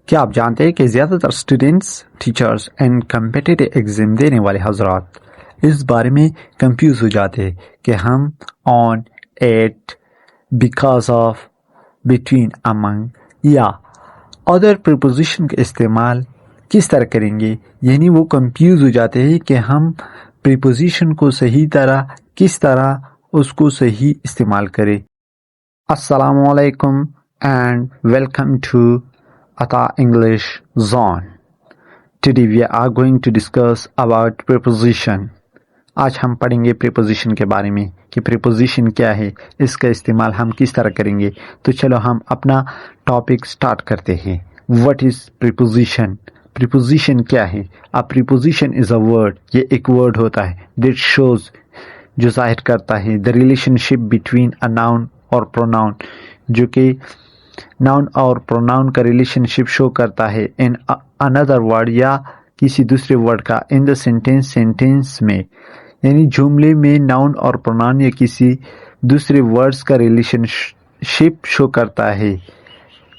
کیا آپ جانتے ہیں کہ زیادہ تر students, teachers and competitive exam دینے والے حضرات اس بارے میں کنفیوز ہو جاتے ہیں کہ ہم آن، ایٹ، بیکاز آف، بٹوین، امنگ یا ادر پریپوزیشن کا استعمال کس طرح کریں گے. یعنی وہ کنفیوز ہو جاتے ہیں کہ ہم پریپوزیشن کو صحیح طرح کس طرح اس کو صحیح استعمال کریں. السلام علیکم and welcome to Ata English Zone. Today we are going to discuss about preposition. آج ہم پڑھیں گے preposition کے بارے میں کہ preposition کیا ہے، اس کا استعمال ہم کس طرح کریں گے. تو چلو ہم اپنا ٹاپک سٹارٹ کرتے ہیں. What is preposition؟ preposition کیا ہے؟ A preposition is a word. یہ ایک word ہوتا ہے that shows، جو ظاہر کرتا ہے the relationship between a noun اور pronoun، جو کہ ناؤن اور پروناؤن کا ریلیشن شپ شو کرتا ہے ان اندر ورڈ یا کسی دوسرے ورڈ کا ان دا سینٹینس میں. یعنی جملے میں ناؤن اور پروناؤن یا کسی دوسرے ورڈز کا ریلیشن شپ شو کرتا ہے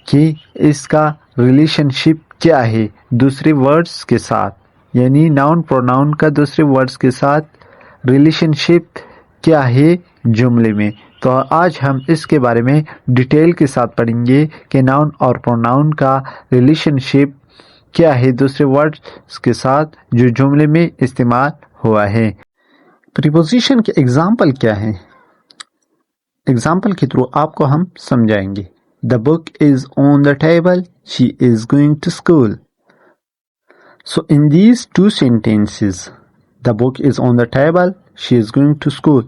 کہ اس کا ریلیشن شپ کیا ہے دوسرے ورڈز کے ساتھ. یعنی ناؤن پروناؤن کا دوسرے ورڈز کے ساتھ ریلیشن شپ کیا ہے جملے میں. تو آج ہم اس کے بارے میں ڈیٹیل کے ساتھ پڑھیں گے کہ ناؤن اور پروناؤن کا ریلیشن شپ کیا ہے دوسرے ورڈز کے ساتھ جو جملے میں استعمال ہوا ہے. پریپوزیشن کے ایگزامپل کیا ہے؟ ایگزامپل کے تھرو آپ کو ہم سمجھائیں گے. The book is on the table. She is going to school. So in these two sentences, the book is on the table. She is going to school.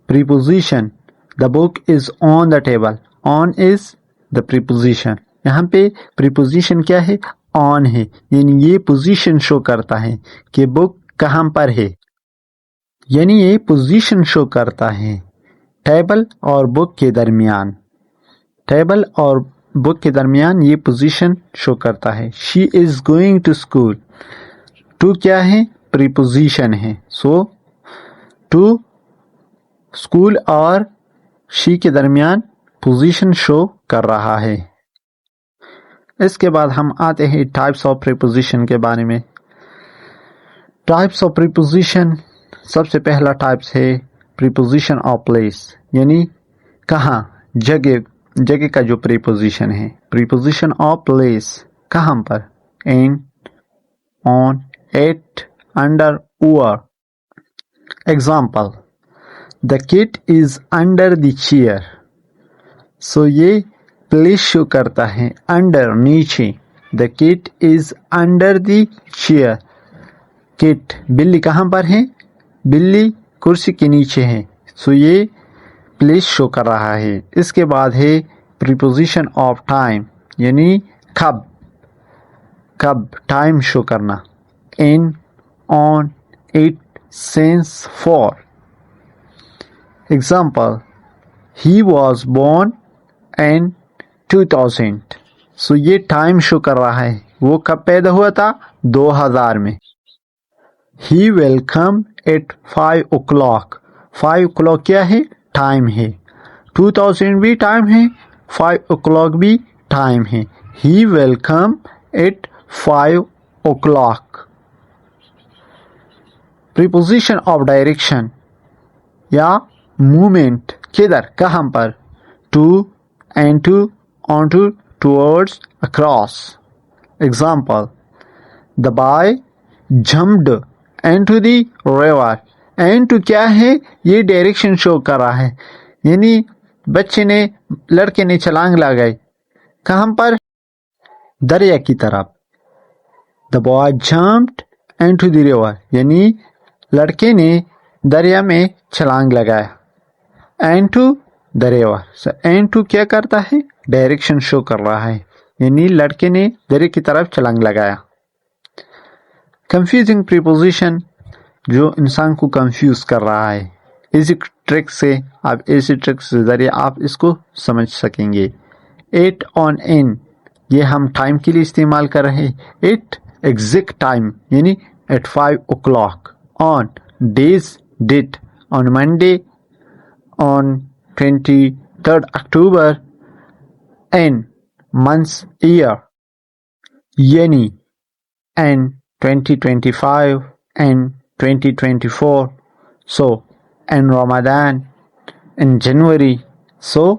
Preposition. The book is on the table. On is the preposition. یہاں پہ preposition کیا ہے؟ on ہے. یعنی یہ position شو کرتا ہے کہ بک کہاں پر ہے. یعنی یہ پوزیشن شو کرتا ہے ٹیبل اور بک کے درمیان. ٹیبل اور بک کے درمیان یہ پوزیشن شو کرتا ہے. She is going to school. to کیا ہے؟ preposition ہے. So to اسکول اور شی کے درمیان پوزیشن شو کر رہا ہے. اس کے بعد ہم آتے ہیں ٹائپس آف پریپوزیشن کے بارے میں. ٹائپس آف پریپوزیشن، سب سے پہلا ٹائپس ہے پریپوزیشن آف پلیس. یعنی کہاں، جگہ کا جو پریپوزیشن ہے. پریپوزیشن آف پلیس کہاں پر؟ In, on, at, under, over. Example: The kit is under the chair. So یہ پلیس شو کرتا ہے انڈر، نیچے. The kit is under the chair. کٹ، بلی کہاں پر ہے؟ بلی کرسی کے نیچے ہے. So یہ پلیس شو کر رہا ہے. اس کے بعد ہے preposition of time. یعنی کب ٹائم شو کرنا. in، on، it، since، for. Example: He was born in 2000. So یہ ٹائم شو کر رہا ہے وہ کب پیدا ہوا تھا؟ 2000 میں. He will come at 5 o'clock. 5 o'clock کیا ہے؟ ٹائم ہے. 2000 بھی ٹائم ہے، 5 o'clock بھی ٹائم ہے. He will come at 5 o'clock. Preposition of direction یا موومنٹ، کدھر، کہاں پر؟ To, into، onto، towards، across. Example: The boy jumped into the river. into کیا ہے؟ یہ ڈائریکشن شو کر رہا ہے. یعنی لڑکے نے چھلانگ لگائی. کہاں پر؟ دریا کی طرف. The boy jumped into the river. یعنی لڑکے نے دریا میں چھلانگ لگایا. into the river. So into کیا کرتا ہے؟ ڈائریکشن شو کر رہا ہے. یعنی لڑکے نے دریا کی طرف چھلانگ لگایا. کنفیوزنگ پریپوزیشن، جو انسان کو کنفیوز کر رہا ہے. ایزی ٹرک سے ذریعے آپ اس کو سمجھ سکیں گے. ایٹ، آن، ان، یہ ہم ٹائم کے لیے استعمال کر رہے ہیں. ایٹ ایگزیکٹ ٹائم یعنی at 5 o'clock. On, days, date. On Monday, on 23rd October. in، months، year. yani and 2025 and 2024. So and Ramadan in January. So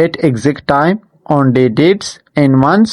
At exact time, on day, dates and months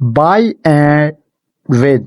by and with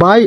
by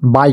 by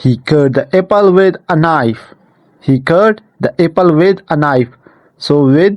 He cut the apple with a knife. He cut the apple with a knife. So with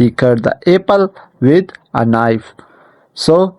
He cut the apple with a knife. So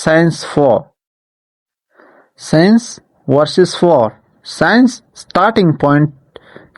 sense for. sense versus for. sense starting point.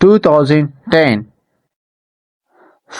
2010.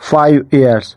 5 years,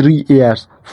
3 years,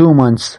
2 months.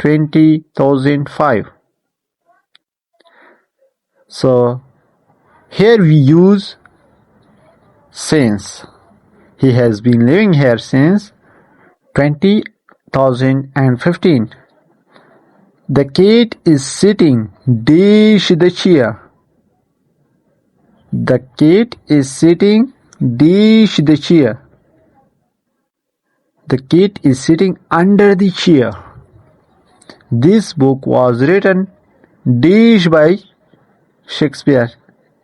2005. So here we use since. He has been living here since 2015. The cat is sitting dash the chair. The cat is sitting dash the chair. The cat is sitting under the chair. This book was written dash by Shakespeare.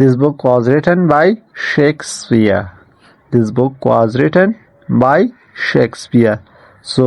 This book was written by Shakespeare. This book was written by Shakespeare. So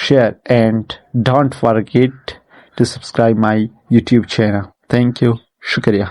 share and don't forget to subscribe my YouTube channel. Thank you. Shukriya.